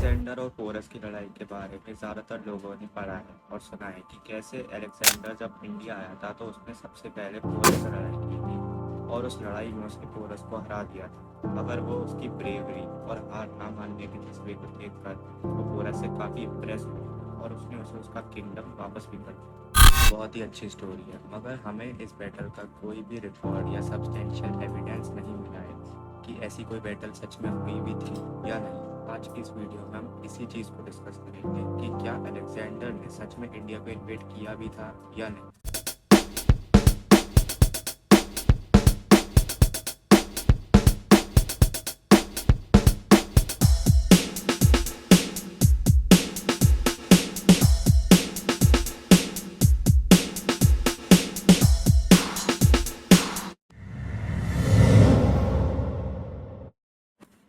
Alexander और porous की लड़ाई के बारे में ज़्यादातर लोगों ने पढ़ा है और सुना है कि कैसे अलेक्जेंडर जब इंडिया आया था तो उसने सबसे पहले पोरस से लड़ाई की थी और उस लड़ाई में उसने पोरस को हरा दिया था। मगर वो उसकी ब्रेवरी और हार ना मानने की तस्वीर को देखकर वो पोरस से काफ़ी इम्प्रेस हुआ और उसने उसे उसका किंगडम वापस भी कर दिया। बहुत ही अच्छी स्टोरी है, मगर हमें इस बैटल का कोई भी रिकॉर्ड या सब्सटेंशियल एविडेंस नहीं मिला है कि ऐसी कोई बैटल सच में हुई भी थी या नहीं। आज की इस वीडियो में हम इसी चीज़ को डिस्कस करेंगे कि क्या अलेक्जेंडर ने सच में इंडिया को इन्वेड किया भी था या नहीं।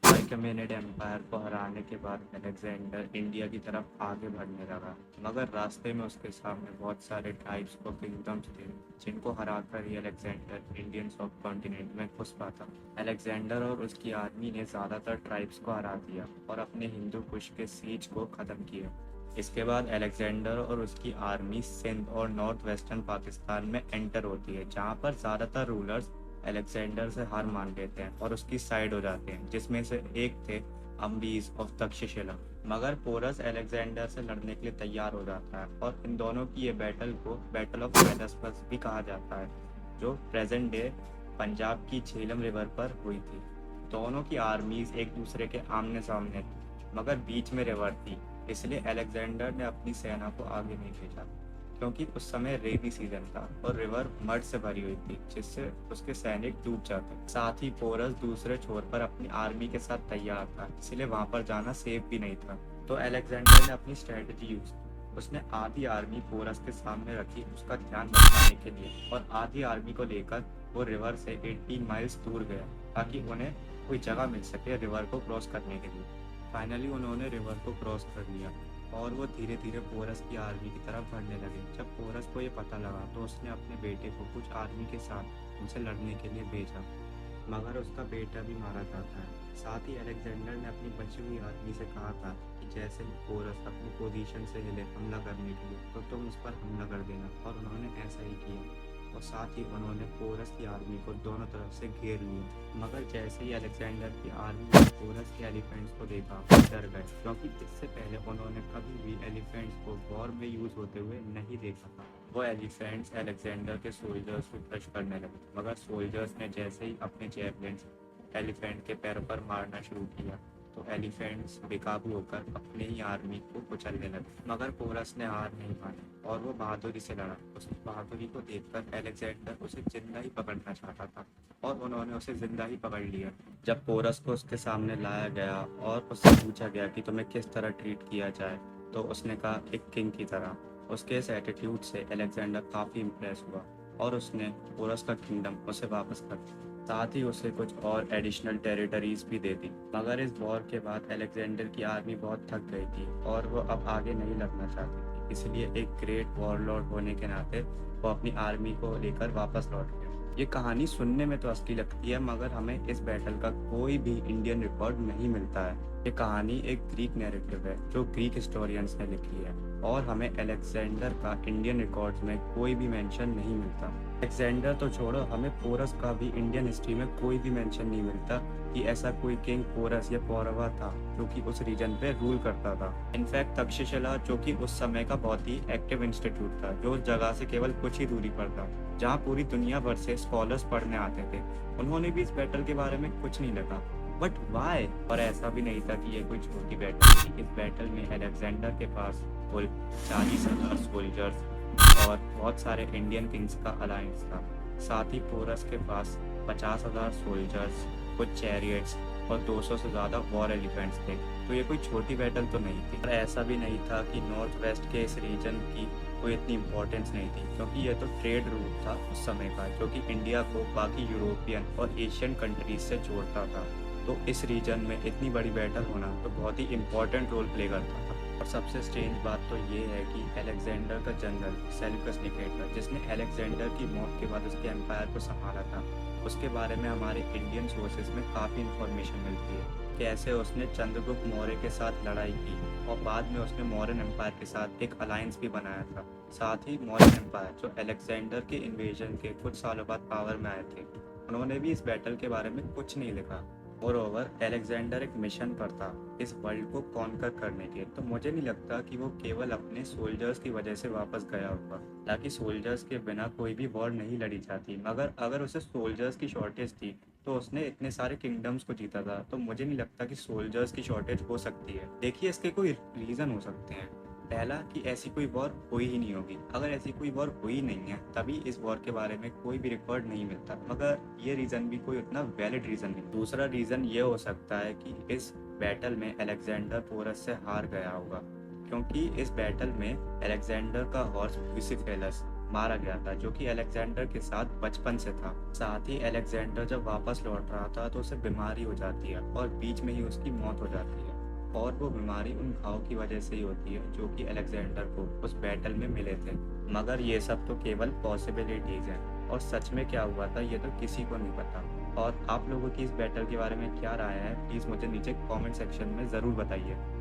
अकेमेनिड एम्पायर को हराने के बाद अलेक्जेंडर इंडिया की तरफ आगे बढ़ने लगा, मगर रास्ते में उसके सामने बहुत सारे ट्राइब्स को किंगडम्स थे जिनको हराकर ही अलेक्जेंडर इंडियन सब कॉन्टिनेंट में घुस पाता। अलेक्जेंडर और उसकी आर्मी ने ज़्यादातर ट्राइब्स को हरा दिया और अपने हिंदू कुश के सीज को ख़त्म किया। इसके बाद अलेक्जेंडर और उसकी आर्मी सिंध और नॉर्थ वेस्टर्न पाकिस्तान में एंटर होती है, जहाँ पर ज़्यादातर रूलर्स अलेक्जेंडर से हार मान लेते हैं और उसकी साइड हो जाते हैं, जिसमें से एक थे अम्बीज ऑफ तक्षशिला। मगर पोरस अलेक्जेंडर से लड़ने के लिए तैयार हो जाता है और इन दोनों की ये बैटल को बैटल ऑफ वेलस्पस भी कहा जाता है, जो प्रेजेंट डे पंजाब की झेलम रिवर पर हुई थी। दोनों की आर्मीज एक दूसरे के आमने सामने थी, मगर बीच में रिवर थी, इसलिए अलेक्जेंडर ने अपनी सेना को आगे नहीं भेजा क्योंकि उस समय रेनी सीजन था और रिवर मड से भरी हुई थी, जिससे उसके सैनिक डूब जाते। साथ ही पोरस दूसरे छोर पर अपनी आर्मी के साथ तैयार था, इसलिए वहां पर जाना सेफ भी नहीं था। तो अलेक्जेंडर ने अपनी स्ट्रेटजी यूज की। उसने आधी आर्मी पोरस के सामने रखी उसका ध्यान भटकाने के लिए, और आधी आर्मी को लेकर वो रिवर से 18 माइल्स दूर गया ताकि उन्हें कोई जगह मिल सके रिवर को क्रॉस करने के लिए। फाइनली उन्होंने रिवर को क्रॉस कर लिया और वो धीरे धीरे पोरस की आर्मी की तरफ बढ़ने लगे। जब पोरस को ये पता लगा तो उसने अपने बेटे को कुछ आर्मी के साथ उनसे लड़ने के लिए भेजा, मगर उसका बेटा भी मारा जाता है। साथ ही अलेक्जेंडर ने अपनी बची हुई आर्मी से कहा था कि जैसे ही पोरस अपनी पोजीशन से हिले हमला करने के लिए तो तुम उस पर हमला कर देना, और उन्होंने ऐसा ही किया। और साथ ही उन्होंने पोरस की आर्मी को दोनों तरफ से घेर लिया। मगर जैसे ही अलेक्जेंडर की आर्मी ने पोरस के एलिफेंट्स को देखा वो डर गए, क्योंकि इससे पहले उन्होंने कभी भी एलिफेंट्स को वॉर में यूज होते हुए नहीं देखा था। वो एलिफेंट्स अलेक्जेंडर के सोल्जर्स को क्रश करने लगे, मगर सोल्जर्स ने जैसे ही अपने जैवलिन्स एलिफेंट के पैरों पर मारना शुरू किया तो एलिफेंट्स बेकाबू होकर अपने ही आर्मी को कुचलने लगे। मगर पोरस ने हार नहीं मानी और वो बहादुरी से लड़ा। उसकी बहादुरी को देखकर अलेक्जेंडर उसे जिंदा ही पकड़ना चाहता था और उन्होंने उसे जिंदा ही पकड़ लिया। जब पोरस को उसके सामने लाया गया और उससे पूछा गया कि तुम्हें किस तरह ट्रीट किया जाए, तो उसने कहा एक किंग की तरह। उसके इस एटीट्यूड से अलेक्जेंडर काफ़ी इम्प्रेस हुआ और उसने पोरस का किंगडम उसे वापस कर दिया। साथ ही उसे कुछ और एडिशनल टेरिटरीज भी दे दी। मगर इस वॉर के बाद अलेक्जेंडर की आर्मी बहुत थक गई थी और वो अब आगे नहीं लड़ना चाहती थी, इसलिए एक ग्रेट वॉरलॉर्ड होने के नाते वो अपनी आर्मी को लेकर वापस लौट गया। ये कहानी सुनने में तो असली लगती है, मगर हमें इस बैटल का कोई भी इंडियन रिकॉर्ड नहीं मिलता है। ये कहानी एक ग्रीक नैरेटिव है जो ग्रीक हिस्टोरियंस ने लिखी है, और हमें अलेक्जेंडर का इंडियन रिकॉर्ड्स में कोई भी मेंशन नहीं मिलता। अलेक्जेंडर तो छोड़ो, हमें पोरस का भी इंडियन हिस्ट्री में कोई भी मेंशन नहीं मिलता कि ऐसा कोई किंग पोरस या पौरवा था जो कि उस रीजन पे रूल करता था। इनफैक्ट तक्षशिला, जो कि उस समय का बहुत ही एक्टिव इंस्टीट्यूट था, जो उस जगह से केवल कुछ ही दूरी पर था, जहाँ पूरी दुनिया भर से स्कॉलर्स पढ़ने आते थे, उन्होंने भी इस बैटल के बारे में कुछ नहीं लगा। But why? और ऐसा भी नहीं था कि ये कोई छोटी बैटल थी। इस बैटल में अलेक्जेंडर के पास कुल 40,000 सोल्जर्स और बहुत सारे इंडियन किंग्स का अलायंस था। साथ ही पोरस के पास 50,000 सोल्जर्स, कुछ चैरियट्स और 200 से ज़्यादा वॉर एलिफेंट्स थे। तो ये कोई छोटी बैटल तो नहीं थी। और ऐसा भी नहीं था कि नॉर्थ वेस्ट के इस रीजन की कोई इतनी इम्पोर्टेंस नहीं थी, क्योंकि यह तो ट्रेड रूट था उस समय का, जो कि इंडिया को बाकी यूरोपियन और एशियन कंट्रीज से जोड़ता था। तो इस रीजन में इतनी बड़ी बैटल होना तो बहुत ही इम्पोर्टेंट रोल प्ले करता था। और सबसे स्ट्रेंज बात तो ये है कि अलेक्जेंडर का जनरल सेल्यूकस निकेटर, जिसने अलेक्जेंडर की मौत के बाद उसके एम्पायर को संभाला था, उसके बारे में हमारे इंडियन सोर्सेज में काफ़ी इन्फॉर्मेशन मिलती है। कैसे उसने चंद्रगुप्त मौर्य के साथ लड़ाई की और बाद में उसने मौर्यन एम्पायर के साथ एक अलायंस भी बनाया था। साथ ही मौर्यन एम्पायर जो अलेक्जेंडर के इन्वेजन के कुछ सालों बाद पावर में आए थे, उन्होंने भी इस बैटल के बारे में कुछ नहीं लिखा। और ओवर अलेक्जेंडर एक मिशन पर था इस वर्ल्ड को कॉन्कर करने के, तो मुझे नहीं लगता कि वो केवल अपने सोल्जर्स की वजह से वापस गया होगा। हालांकि सोल्जर्स के बिना कोई भी वॉर नहीं लड़ी जाती, मगर अगर उसे सोल्जर्स की शॉर्टेज थी तो उसने इतने सारे किंगडम्स को जीता था, तो मुझे नहीं लगता कि सोल्जर्स की शॉर्टेज हो सकती है। देखिए, इसके कोई रीज़न हो सकते हैं। पहला कि ऐसी कोई वॉर हुई ही नहीं होगी। अगर ऐसी कोई वॉर हुई नहीं है तभी इस वॉर के बारे में कोई भी रिकॉर्ड नहीं मिलता, मगर ये रीज़न भी कोई उतना वैलिड रीज़न नहीं। दूसरा रीज़न ये हो सकता है कि इस बैटल में अलेक्जेंडर पोरस से हार गया होगा, क्योंकि इस बैटल में अलेक्जेंडर का हॉर्स बुसिफेलस मारा गया था, जो कि अलेक्जेंडर के साथ बचपन से था। साथ ही अलेक्जेंडर जब वापस लौट रहा था तो उसे बीमारी हो जाती है और बीच में ही उसकी मौत हो जाती है, और वो बीमारी उन घाव की वजह से ही होती है जो कि अलेक्जेंडर को उस बैटल में मिले थे। मगर ये सब तो केवल पॉसिबिलिटीज हैं, और सच में क्या हुआ था ये तो किसी को नहीं पता। और आप लोगों की इस बैटल के बारे में क्या राय है, प्लीज़ मुझे नीचे कमेंट सेक्शन में ज़रूर बताइए।